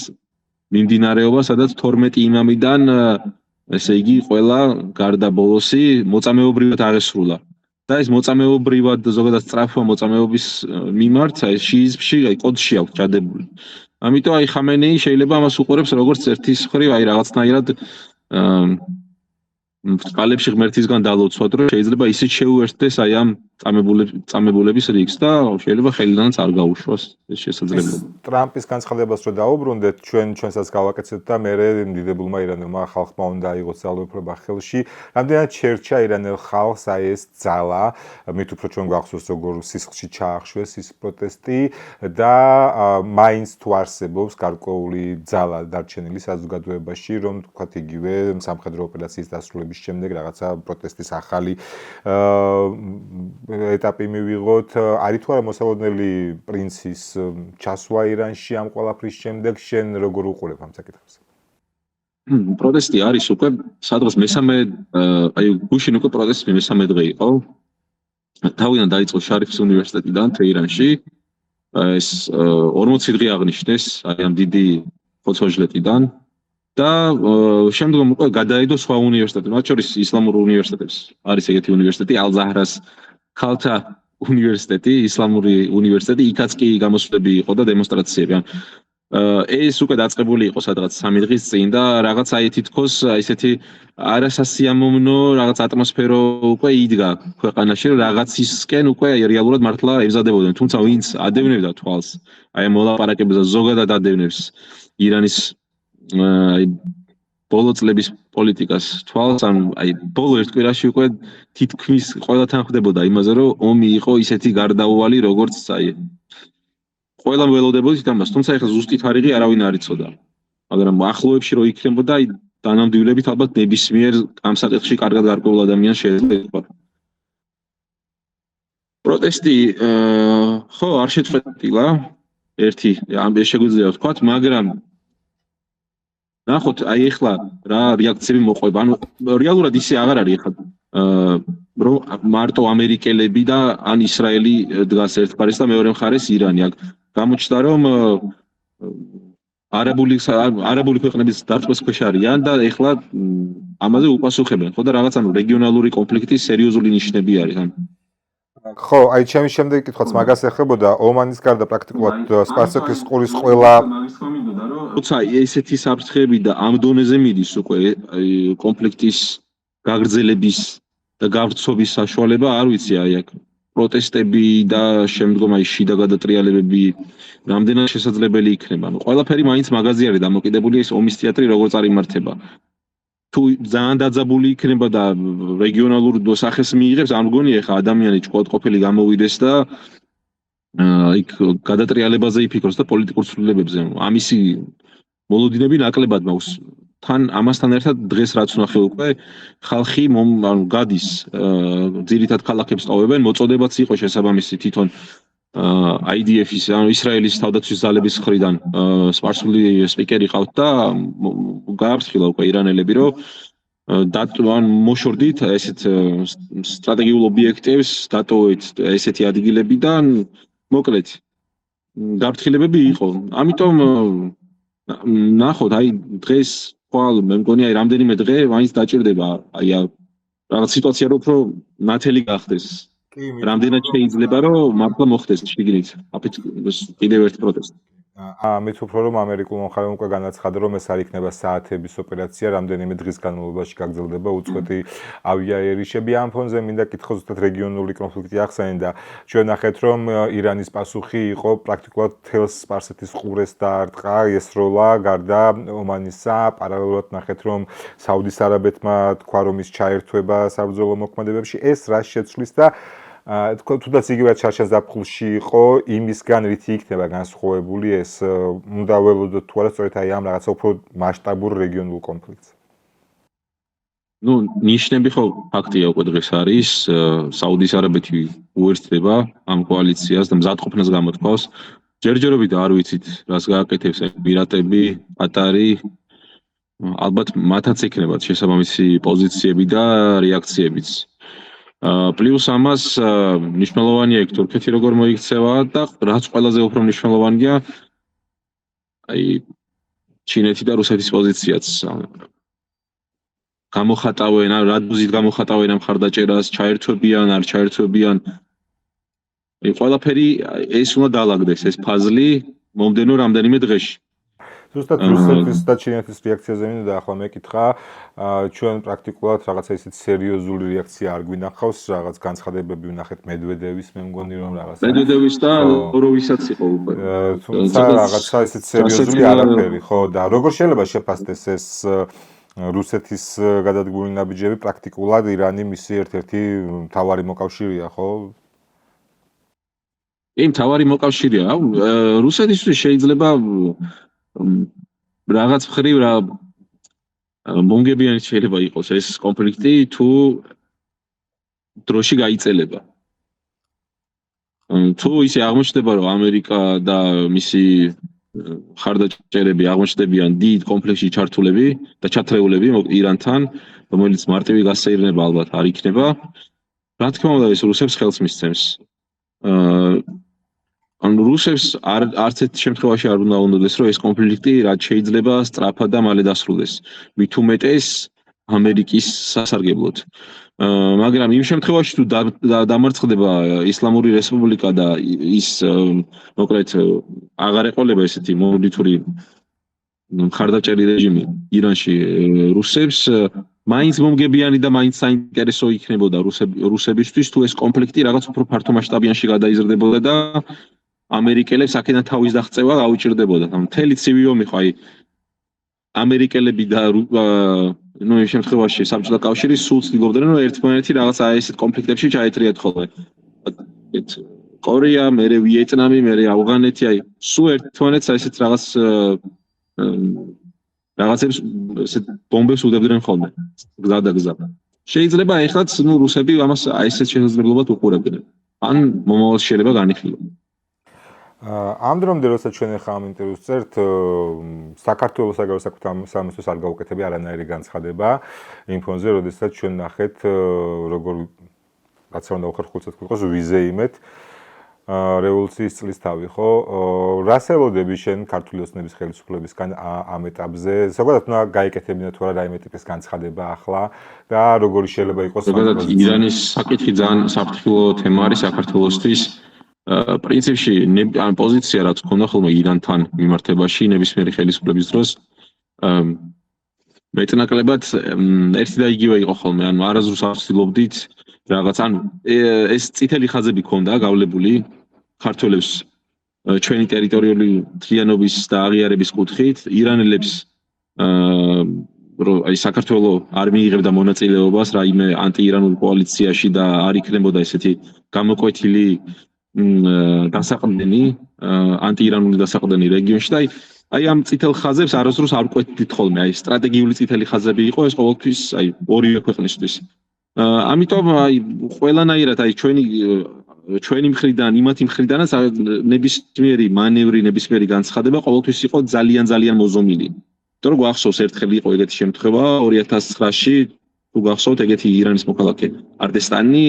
მიმდინარეობა, სადაც 12 იმამიდან ესე იგი ყველა გარდა ბოლოსი მოწამეობრივად აღესრულა. და ეს მოწამეობრივად ზოგადად სწრაფვა მოწამეობის მიმართ აი შიიზმში აი კოდში აქვს ჩადებული. ამიტომ აი ხამენეი შეიძლება ამას უყურებს როგორც ერთის მხრივ აი რაღაცნაირად წყალებში ღმერთისგან დალოცვად რომ შეიძლება ისიც შეუერთდეს აი ამ წამებულების რიგს და შეიძლება ხელიდანაც არ გაუშვას ეს შესაძლებლობა. ტრამპის განცხადებას რო დაუბრუნდეთ, ჩვენსაც გავაკეთეთ და მე დიდებულმა ირანელმა ხალხმა უნდა აიღოს ძალაუფლება ხელში. რამდენად შერჩა ირანელ ხალხს აი ეს ძალა, მით უფრო ჩვენ გვახსოვს როგორ სისხლში ჩაახშვეს ის პროტესტი და მაინც თუ არსებობს გარკვეული ძალა დარჩენილი საზოგადოებაში, რომ თქვათ იგივე სამხედრო ოპერაციის დასრულების შემდეგ რაღაცა პროტესტის ახალი ეტაპი მივიღოთ. არის თუ არა მოსალოდნელი პრინცის ჩასვა ირანში ამ ყველაფრის შემდეგ, შენ როგორ უყურებ ამ საკითხებს? პროტესტი არის უკვე სადღაც მესამე აი გუშინ უკვე პროტესტი მესამე დღე იყო. თავიდან დაიწყო შარიფის უნივერსიტეტიდან თეირანში. ეს 40 დღე აღნიშნეს აი ამ დიდი ხოცვაჟლეტიდან. და შემდგომ უკვე გადაიდო სხვა უნივერსიტეტებს, მათ შორის ისლამურ უნივერსიტეტებს. არის ეგეთი უნივერსიტეტი, ალ-ზაჰრას ქალთა უნივერსიტეტი, ისლამური უნივერსიტეტი, იქაც კი გამოსვლები იყო და დემონსტრაციები. ეს უკვე დაწყებული იყო სადღაც 3 დღის წინ და რაღაც აი თითქოს ესეთი არასასიამოვნო რაღაც ატმოსფერო უკვე იდგა ქვეყანაში, რომ რაღაცისკენ უკვე რეალურად მართლა ემზადებოდნენ. თუმცა ვინც ადევნებდა თვალს აი მოლაპარაკებებზე ზოგადად ადევნებს ირანის აი ბოლო წლების პოლიტიკას თვალს, ანუ აი ბოლო ერთ კვირაში უკვე თითქმის ყველათან ხვდებოდა იმაზე, რომ ომი იყო ისეთი გარდაუვალი, როგორც აი ყველა ველოდებოდით ამას, თუმცა ეხლა ზუსტი თარიღი არავინ არ იცოდა. მაგრამ ახლოებში რო იქნებოდა, აი დანამდვილებით ალბათ ნებისმიერ ამ საკითხში კარგად გარკვეულ ადამიანს შეიძლება ითქვა. პროტესტი ხო არ შეწყვეტილა ერთი ამ შეგვიძლია ვთქვათ, მაგრამ ნახოთ, აი ეხლა რა რეაქციები მოყვება. ანუ რეალურად ისე აღარ არის ეხლა რომ მარტო ამერიკელები და ან ისრაელი დგას ერთ მხარეს და მეორე მხარეს ირანი. აქ გამოჩნდა რომ არაბული ქვეყნების დარწმუების ქვეშ არიან და ეხლა ამაზე უპასუხებენ. ხო და რაღაც ანუ რეგიონალური კონფლიქტის სერიოზული ნიშნები არის. ხო, აი ჩემი შემდეგი კითხვაც მაგას ეხებოდა, ომანის გარდა პრაქტიკულად სპარსეთის ყურის ყველა როცა ესეთი საფრთხეები და ამ დონეზე მიდის უკვე კონფლიქტის გაგრძელების და გავრცობის საშუალება, არ ვიცი, აი აქ პროტესტები და შემდგომ აი შიდა გადატრიალებები რამდენად შესაძლებელი იქნება. ანუ ყველაფერი მაინც მაღაზია არის დამოკიდებული ეს ომის თეატრი როგორ წარიმართება. თუ ძალიან დაძაბული იქნება და რეგიონალურ სახეს მიიღებს, არ მგონია ეხა ადამიანი ჭკუატყოფილი გამოვიდეს და იქ გადატრიალებაზე იფიქროს და პოლიტიკურ ცვლილებებზე. ამისი მოლოდინები ნაკლებად მაქვს. თან ამასთან ერთად დღეს რაც ვნახე უკვე ხალხი ანუ გადის ძირითად ქალაქებს ტოვებენ, მოწოდებაც იყო შესაბამისი თვითონ IDF-ის ანუ ისრაელის თავდაცვის ძალების მხრიდან სპარსული სპიკერი ყავთ და გააფრთხილა უკვე ირანელები, რომ დატოვან მოშორდით ესეთ სტრატეგიულ ობიექტებს, დატოვეთ ესეთი ადგილებიდან, მოკლედ გაფრთხილებები იყო. ამიტომ ნახოთ, აი დღეს ხვალ მე მგონი აი რამდენიმე დღე მაინც დაჭირდება აი რაღაც სიტუაცია რომ უფრო ნათელი გახდეს. რამდენად შეიძლება რომ მართლა მოხდეს შიგნით კიდევ ერთი პროტესტი. ამით უფრო რომ ამერიკულ მომხრეებმა უკვე განაცხადა რომ ეს არ იქნება საათების ოპერაცია, რამდენიმე დღის განმავლობაში გაგრძელდება უწყვეტი ავიაერიშები. ამ ფონზე მინდა კითხოს ზუსტად რეგიონული კონფლიქტი ახსენე და ჩვენ ნახეთ რომ ირანის პასუხი იყო პრაქტიკულად თელს სპარსეთის ყურეს დაარტყა, ესროლა გარდა ომანისა, პარალელურად ნახეთ რომ საუდის არაბეთმა თქვა რომ ის ჩაერთვება საბრძოლო მოქმედებებში, ეს რას შეცვლის და თუნდაც იგივე ჩარჩას დაფხულში იყო იმისგან რითი იქნება განსხვავებული ეს უნდა ველოდოთ თუ არა სწორედ აი ამ რაღაცა უფრო მასშტაბურ რეგიონულ კონფლიქტს. ნუ ნიშნები ხო ფაქტია უკვე დღეს არის საუდის არაბეთი უერთდება ამ კოალიციას და მზადყოფნას გამოთქვავს. ჯერჯერობით არ ვიცით რას გააკეთებს ემირატები, ყატარი. ალბათ მათაც ექნებათ შესაბამისი პოზიციები და რეაქციებიც. პლუს ამას მნიშვნელოვანია იქ თურქეთი როგორ მოიქცევა და რაც ყველაზე უფრო მნიშვნელოვანია აი ჩინეთი და რუსეთის პოზიციაც გამოხატავენ რა დოზით გამოხატავენ ამ ხარდაჭერას ჩაერთვებიან არ ჩაერთვებიან აი ყველაფერი ეს უნდა დაალაგდეს ეს ფაზლი მომდენო რამდენიმე დღეში ზუსტად რუსეთის და ჩინეთის რეაქციაზე მინდა ახლა მეკითხა ჩვენ პრაქტიკულად რაღაცა ისეთ სერიოზული რეაქცია არ გვინახავს რაღაც განცხადებები ვნახეთ მედვედევის მე მგონი რომ რაღაცა მედვედევის და ოროვისაც იყო უკვე თუმცა რაღაცა ისეთ სერიოზული არაფერი ხო და როგორ შეიძლება შეფასდეს ეს რუსეთის გადადგმული ნაბიჯები პრაქტიკულად ირანი მისი ერთ-ერთი მთავარი მოკავშირეა ხო იმ მთავარი მოკავშირეა რუსეთისთვის შეიძლება რაღაც მხრივ რა მონგებიანი შეიძლება იყოს ეს კონფლიქტი თუ დროში გაიწელება. თუ ისე აღმოჩნდება რომ ამერიკა და მისი ხარდაჭერები აღმოჩნდებიან დიდ კონფლიქტში ჩართულები და ჩათრეულები ირანთან, რომელიც მარტივი გასაირნება ალბათ არ იქნება. რა თქმა უნდა ეს რუსებს ხელს მისცემს. ანუ რუსებს არც ერთ შემთხვევაში არ უნდა უნდადეს რომ ეს კონფლიქტი რაც შეიძლება სწრაფად და მალე დასრულდეს. მით უმეტეს ამერიკის სასარგებლოდ. მაგრამ იმ შემთხვევაში თუ დამარცხდება ისლამური რესპუბლიკა და ის მოკლედ აღარ ეყოლება ესეთი მონოლითური მხარდაჭერი რეჟიმი ირანში რუსებს მაინც მომგებიანი და მაინც საინტერესო იქნებოდა რუსებისთვის თუ ეს კონფლიქტი რაღაც უფრო ფართო მასშტაბიანში გადაიზრდებოდა და ამერიკელებს აქედან თავის დაღწევა გაუჭირდებოდა. მთელი ცივი ომი ხო აი ამერიკელები და ნუ იმ შემთხვევაში საბჭოთა კავშირი სულ ცდილობდნენ რომ ერთმანეთი რაღაცა ესეთ კონფლიქტებში ჩაეთრიათ ხოლმე. კორეა, მერე ვიეტნამი, მერე ავღანეთი, აი სულ ერთმანეთს ესეთ რაღაცებს ესეთ ბომბებს უდებდნენ ხოლმე. გზა და გზა. შეიძლება ეხლაც ნუ რუსები ამას აი ესეთ შესაძლებლობად უყურებდნენ. ან მომავალში შეიძლება განიხილონ. ამ დრომდე როცა ჩვენ ახლა ამ ინტერვიუს წერთ საქართველოს საგარეო საქმეთა სამინისტროს არ გაუკეთებია არანაირი განცხადება იმ ფონზე, როდესაც ჩვენ ნახეთ როგორ რაც უნდა უხერხულწოდ იყოს ვიზეიმეთ რევოლუციის წლისთავი ხო რას ელოდები შენ ქართული ოცნების ხელისუფლებისგან ამ ეტაპზე ზოგადად უნდა გაიკეთებინა თუ არა რაიმე ტიპის განცხადება ახლა და როგორი შეიძლება იყოს ზოგადად ირანის საკითხი ძალიან საფრთხილო თემა არის საქართველოსთვის პრინციპში ამ პოზიცია რაც ქონდა ხოლმე ირანთან მიმართებაში ნებისმიერი ხელისუფლების დროს მეტნაკლებად ერთი და იგივე იყო ხოლმე ანუ არაზრუს ავსილობდით რაღაც ანუ ეს წითელი ხაზები ქონდა გავლებული ქართველებს ჩვენი ტერიტორიული მთლიანობის და აღიარების კუთხით ირანელებს აი საქართველოს არ მიიღებდა მონაწილეობას რაიმე ანტიირანულ კოალიციაში და არ იქნებოდა ესეთი გამოკვეთილი დასაყრდენი ანტიირანული დასაყრდენი რეგიონში და აი ამ წითელ ხაზებს არასდროს არ ყვეთით ხოლმე აი სტრატეგიული წითელი ხაზები იყო ეს ყოველთვის აი ორივე ქვეყნისთვის ამიტომ აი ყველანაირად აი ჩვენი ჩვენი მხრიდან, იმათი მხრიდანაც ნებისმიერი მანევრი, ნებისმიერი განცხადება ყოველთვის იყო ძალიან მოზომილი. იმიტომ რომ გვახსოვს ერთხელ იყო ეგეთი შემთხვევა 2009-ში, თუ გახსოვთ ეგეთი ირანის მოქალაქე არდესტანი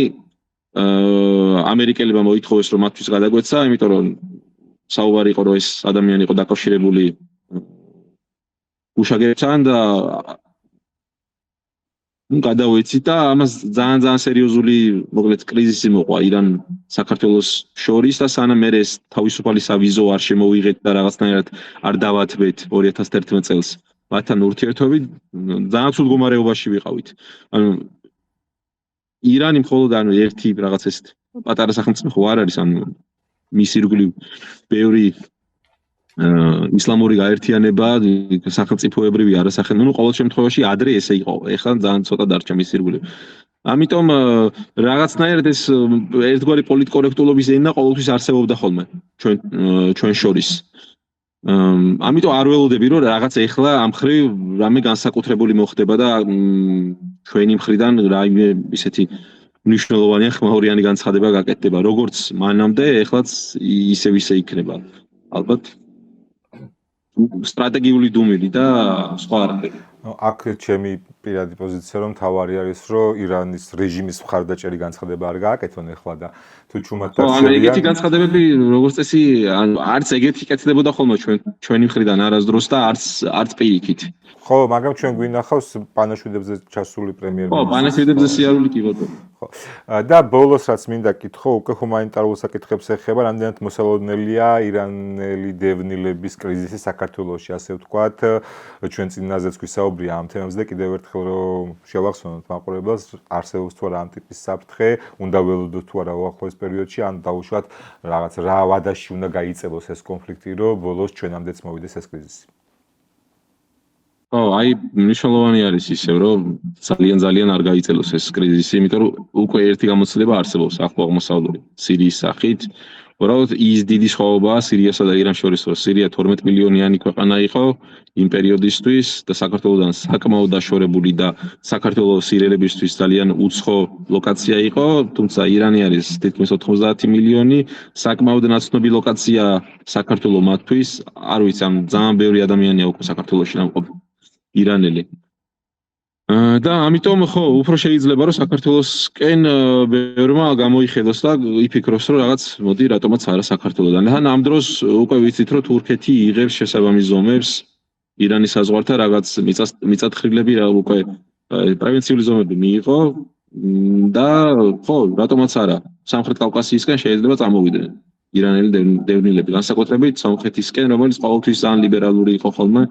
ამერიკელებმა მოითხოვეს რომ მათთვის გადაგვეცა, იმიტომ რომ საუბარი იყო რომ ეს ადამიანი იყო დაკავშირებული უშაგებთან და გადავეცით და ამას ძალიან სერიოზული მოკლედ კრიზისი მოყვა ირან საქართველოს შორის და სანამ მე ეს თავისუფალი სავიზო არ შემოვიღეთ და რაღაცნაირად არ დავათბეთ 2011 წელს მათთან ურთიერთობით ძალიან ცუდ მდგომარეობაში ვიყავით. ანუ ირანი მხოლოდ ერთი რაღაც ეს პატარა სახელმწიფო არ არის, ანუ მის ირგვლივ ბევრი ისლამური გაერთიანება, სახელმწიფოებრივი არასახელმწიფო, ყოველ შემთხვევაში ადრე ესე იყო. ეხლა ძალიან ცოტა დარჩა მის ირგვლივ. ამიტომ რაღაცნაირად ეს ერთგვარი პოლიტკორექტულობის ენა ყოველთვის არსებობდა ხოლმე ჩვენ შორის. ამიტომ არ ველოდები რომ რაღაც ეხლა ამ ხრივ რამე განსაკუთრებული მოხდება და ჩვენი მხრიდან რაიმე ისეთი მნიშვნელოვანი ხმაურიანი განცხადება გაკეთდება, როგორც მანამდე, ეხლაც ისე იქნება. ალბათ სტრატეგიული დუმილი და სხვა არაფერი. აქ ჩემი პირადი პოზიცია რომ თავარი არის რომ ირანის რეჟიმის მხარდაჭერი განცხადება არ გააკეთონ ახლა და თუ ჩუმად დარჩებიან. ეგეთი განცხადებები როგორც წესი არც ეგეთი კეთდებოდა ხოლმე ჩვენი მხრიდან არასდროს და არც პირიქით. ხო, მაგრამ ჩვენ გვინახავს პანაშვიდებზე ჩასული პრემიერ-მინისტრი. ხო, პანაშვიდებზე სიარული კი ბატონო. ხო. და ბოლოს რაც მინდა კითხო, უკვე ჰუმანიტარულ საკითხებს ეხება, რამდენად მოსალოდნელია ირანელი დევნილების კრიზისი საქართველოში, ასე ვთქვათ, ჩვენ წინაზეც გვისაუბრია ამ თემებზე და კიდევ ერთხელ რომ შევახსენოთ მაყურებელს, არსებობს თუ არა ამ ტიპის საფრთხე, უნდა ველოდოთ თუ არა უახლოეს პერიოდში, ან დაუშვათ რაღაც რა ვადაში უნდა გაიწელოს ეს კონფლიქტი, რომ ბოლოს ჩვენამდეც მოვიდეს ეს კრიზისი. ხო, აი მნიშვნელოვანი არის ისევ, რომ ძალიან არ გაიწელოს ეს კრიზისი, იმიტომ რომ უკვე ერთი გამოცდილება არსებობს ახლო აღმოსავლური სირიის სახით. უბრალოდ ის დიდი სხვაობაა სირიასა და ირანს შორის, რომ სირია 12 მილიონიანი ქვეყანა იყო იმ პერიოდისთვის და საქართველოსთან საკმაოდ დაშორებული და საქართველოს სირიელებისთვის ძალიან უცხო ლოკაცია იყო, თუმცა ირანი არის თითქმის 90 მილიონი, საკმაოდ ნაცნობი ლოკაცია საქართველოს მათთვის, არ ვიცი, ამ ძალიან ბევრი ადამიანია უკვე საქართველოში დამყოფი. ირანელი. და ამიტომ ხო, უფრო შეიძლება რომ საქართველოსკენ ბევრმა გამოიხედოს და იფიქროს რომ რაღაც მოდი რატომაც არა საქართველოსთან. თან ამ დროს უკვე ვიცით რომ თურქეთი იღებს შესაბამის ზომებს ირანის საზღვართან რაღაც მიწათხრილები უკვე პრევენციული ზომები მიიღო და ხო, რატომაც არა. სამხრეთ კავკასიისკენ შეიძლება წამოვიდნენ ირანელი დევნილები, განსაკუთრებით სომხეთისკენ, რომელიც ყოველთვის ძალიან ლიბერალური იყო ხოლმე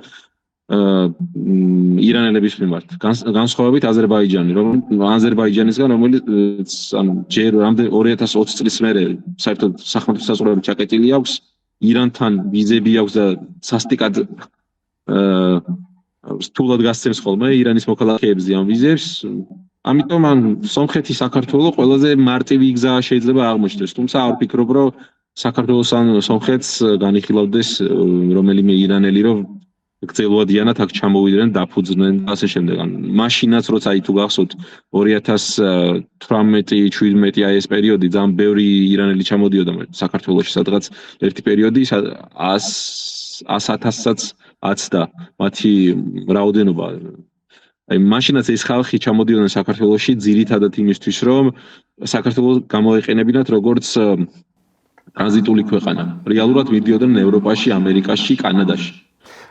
ირანელების მიმართ. განსხვავებით აზერბაიჯანისგან, რომელიც ანუ ჯერ 2020 წლის მერე საერთოდ სახმელეთო საზღვრები ჩაკეტილი აქვს, ირანთან ვიზები აქვს და სასტიკად რთულად გასცემს ხოლმე ირანის მოქალაქეებზე ამ ვიზებს. ამიტომ სომხეთი საქართველოს ყველაზე მარტივი გზა შეიძლება აღმოჩნდეს, თუმცა არ ვფიქრობ, რომ საქართველოს ან სომხეთს განიხილავდეს რომელიმე ირანელი, რომ გრძელვადიანად აქ ჩამოვიდნენ, დაფუძნდნენ და ასე შემდეგ. მაშინაც როცა თუ გახსოვთ 2018-17 აი ეს პერიოდი ძალიან ბევრი ირანელი ჩამოდიოდა საქართველოში, სადღაც ერთი პერიოდი 100,000-საც აცდა მათი რაოდენობა. აი მაშინაც ეს ხალხი ჩამოდიოდნენ საქართველოში ძირითადად იმისთვის, რომ საქართველოს გამოეყენებინათ როგორც ტრანზიტული ქვეყანა. რეალურად მიდიოდნენ ევროპაში, ამერიკაში, კანადაში.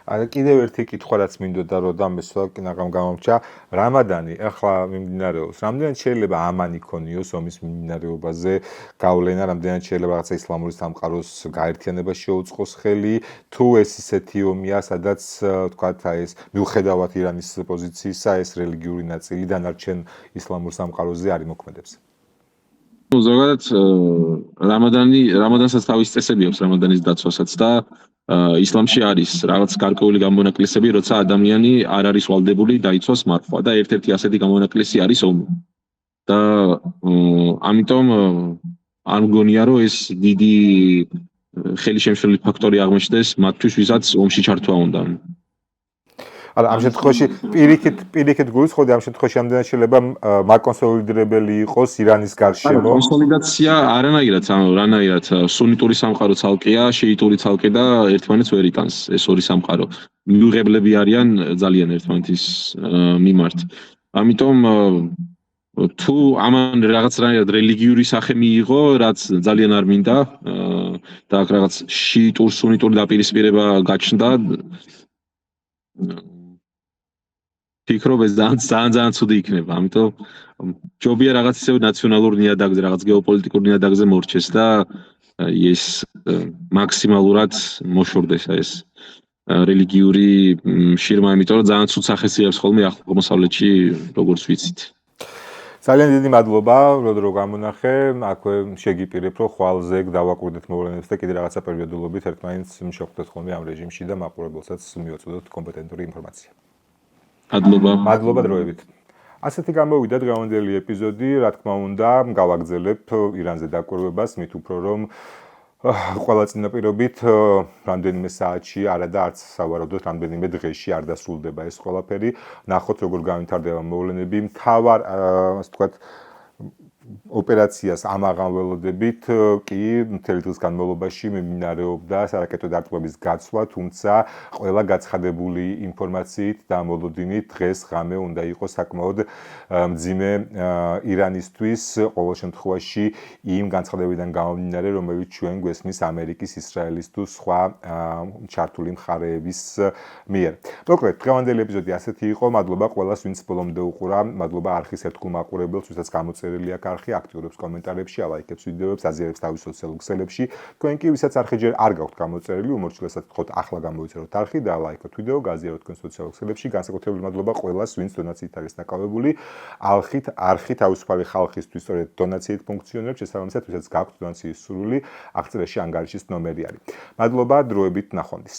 კიდევ ერთი კითხვა რაც მინდოდა რომ დამესვა კინაღამ გამომჩა რამადანი ახლა მიმდინარეობს რამდენად შეიძლება ამან იქონიოს ომის მიმდინარეობაზე გავლენა რამდენად შეიძლება რაღაცა ისლამური სამყაროს გაერთიანება შეუწყოს ხელი თუ ეს ისეთი ომია სადაც თქვათ აი ეს მიუხედავად ირანის პოზიციისა ეს რელიგიური ნაწილი დანარჩენ ისლამურ სამყაროზე არ იმოქმედებს ზოგადად რამადანსაც თავის წესები აქვს რამადანის დაცვასაც და ისლამში არის რაღაც გარკვეული გამონაკლისები, როცა ადამიანი არ არის ვალდებული დაიცვას მართვა და ერთ-ერთი ასეთი გამონაკლისი არის ომი. და ამიტომ არ მგონია რომ ეს დიდი ხელისშემშლელი ფაქტორი აღმოჩნდეს მათთვის, ვისაც ომში ჩართვა უნდა. არა, ამ შემთხვევაში პირიქით გულისხმობდი, ამ შემთხვევაში ამდენად შეიძლება მაკონსოლიდირებელი იყოს ირანის გარშემო. კონსოლიდაცია არანაირად, რანაირად სუნიტური სამყარო ცალკეა, შეიტური ცალკე და ერთმანეთს ვერ იტანს ეს ორი სამყარო. მიუღებლები არიან ძალიან ერთმანეთის მიმართ. ამიტომ თუ ამან რაღაცნაირად რელიგიური სახე მიიღო, რაც ძალიან არ მინდა და აქ რაღაც შიიტურ სუნიტური დაპირისპირება გაჩნდა. ფიქრობ ეს ძალიან ცუდი იქნება, ამიტომ ჯობია რაღაც ისევ ნაციონალურ ნიადაგზე, რაღაც გეოპოლიტიკურ ნიადაგზე მორჩეს და ეს მაქსიმალურად მოშორდეს ეს რელიგიური შირმა, იმიტომ რომ ძალიან ცუდ სახეს იღებს ხოლმე აღმოსავლეთში, როგორც ვიცით. ძალიან დიდი მადლობა, რომ გამონახე. აქვე შეგიპირებ, რომ ხვალზე დავაკვირდეთ მოვლენებს და კიდე რაღაცა პერიოდულობით ერთმანეთს შევხვდეთ ხოლმე ამ რეჟიმში და მაყურებელსაც მივაწოდოთ კომპეტენტური ინფორმაცია. მადლობა დროებით. ასეთი გამოვიდა დღევანდელი ეპიზოდი, რა თქმა უნდა, გავაგრძელებ ირანზე დაკვირვებას, მით უფრო რომ ყველა წინაპირობით რამდენიმე საათში არა და არც სავარაუდოდ რამდენიმე დღეში არ დასრულდება ეს ყველაფერი. ნახოთ როგორ განვითარდება მოვლენები. მთავარ, ასე ვთქვათ, ოპერაციას ამაღამ ველოდებით კი მთელი დღის განმავლობაში მიმდინარეობდა სარაკეტო დარტყმების გაცვლა, თუმცა ყველა გაცხადებული ინფორმაციით და მოლოდინით დღეს ღამე უნდა იყოს საკმაოდ მძიმე ირანისთვის, ყოველ შემთხვევაში იმ განცხადებიდან გამომდინარე, რომელიც ჩვენ გვესმის ამერიკის, ისრაელის თუ სხვა ჩართული მხარეების მიერ. მოკლედ, დღევანდელი ეპიზოდი ასეთი იყო. მადლობა ყველას, ვინც ბოლომდე უყურა. მადლობა არხის ერთგულ მაყურებელს, ვისაც გამოწერილი აქვს არხი, აქტიურობს კომენტარებში, ალაიქებს ვიდეოებს, აზიარებს თავის სოციალურ ქსელებში. თქვენ კი, ვისაც არხი ჯერ არ გაქვთ გამოწერილი, უმორჩილესად გთხოვთ ახლა გამოიწეროთ არხი და ალაიქოთ ვიდეო, გააზიაროთ თქვენ სოციალურ ქსელებში. განსაკუთრებული მადლობა ყველას, ვინც დონაციით არის დაკავებული. არხი თავისუფალი ხალხისთვის სწორედ დონაციით ფუნქციონირებს, შესაბამისად, ვისაც გაქვთ დონაციის სურვილი, აღწერაში ანგარიშის ნომერი არის. მადლობა, დროებით ნახვამდის.